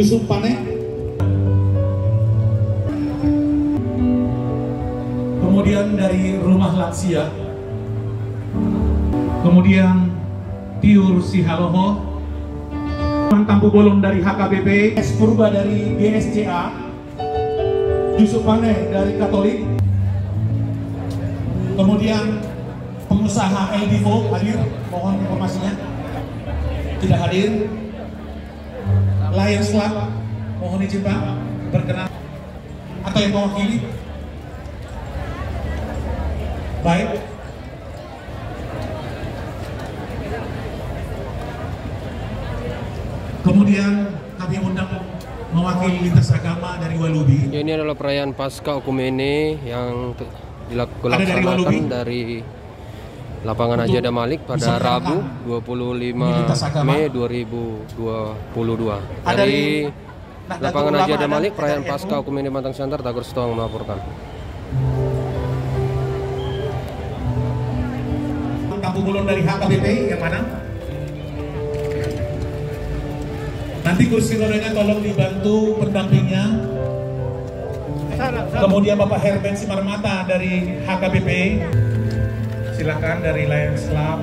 Yusuf Pane. Kemudian dari Rumah Lansia. Kemudian Tiur Sihaloho. Tampu Bolong dari HKBP. Purba dari BSCA. Yusuf Pane dari Katolik. Kemudian pengusaha El Divo hadir, mohon informasinya. Tidak hadir. Lions Club, mohon izin Pak, berkenan atau yang mewakili. Baik. Kemudian kami undang mewakili lintas agama dari Walubi. Ini adalah perayaan Pasca Okumene yang dilaksanakan dari Lapangan Haji Adam Malik pada Rabu 25 Mei 2022. Dari Lapangan Haji Adam Malik, perayaan Pasca Okumene Mantang Siantar, Tagor Sitohang melaporkan. Tampu Bolong dari HKBP yang mana? Nanti kursi rodanya tolong dibantu pendampingnya. Kemudian Bapak Herben Simarmata dari HKBP. Silakan dari Lions Club.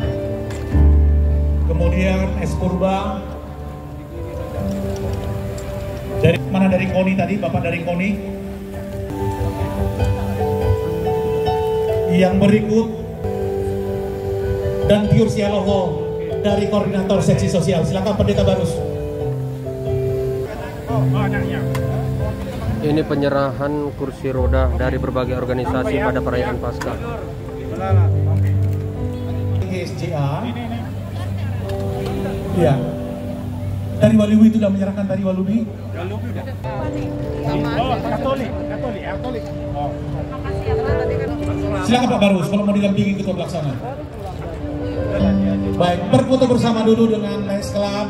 Kemudian S Purba. Dari mana, dari KONI tadi, Bapak dari KONI. Yang berikut dan Tiur Sihaloho dari Koordinator Seksi Sosial. Silakan Pendeta Barus. Ini penyerahan kursi roda dari berbagai organisasi pada perayaan Pasca. GSCA. Iya. Dari Walubi itu sudah menyerahkan dari Walubi. Katolik. Oh. Silakan Pak Barus kalau mau didampingi ketua pelaksana. Baik, berfoto bersama dulu dengan Lions Club.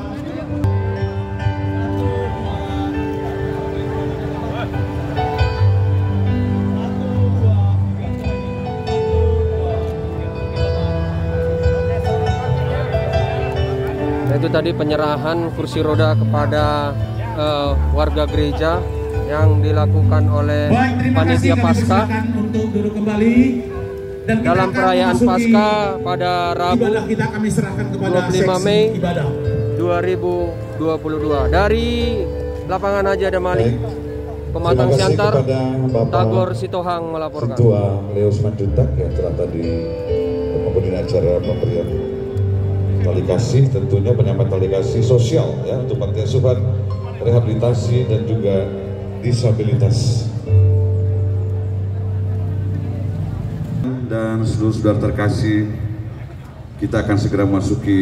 Itu tadi penyerahan kursi roda kepada warga gereja yang dilakukan oleh panitia Pasca dalam perayaan Pasca pada Rabu 25 Mei 2022 dari Lapangan Haji Adam Malik, Pematang Siantar, Tagor Sitohang melaporkan. Ketua Leo Simanjuntak yang telah tadi mengikuti acara pemberian tali kasih, tentunya penyampaian tali kasih sosial ya untuk panti asuhan, rehabilitasi dan juga disabilitas. Dan seluruh saudara terkasih, kita akan segera memasuki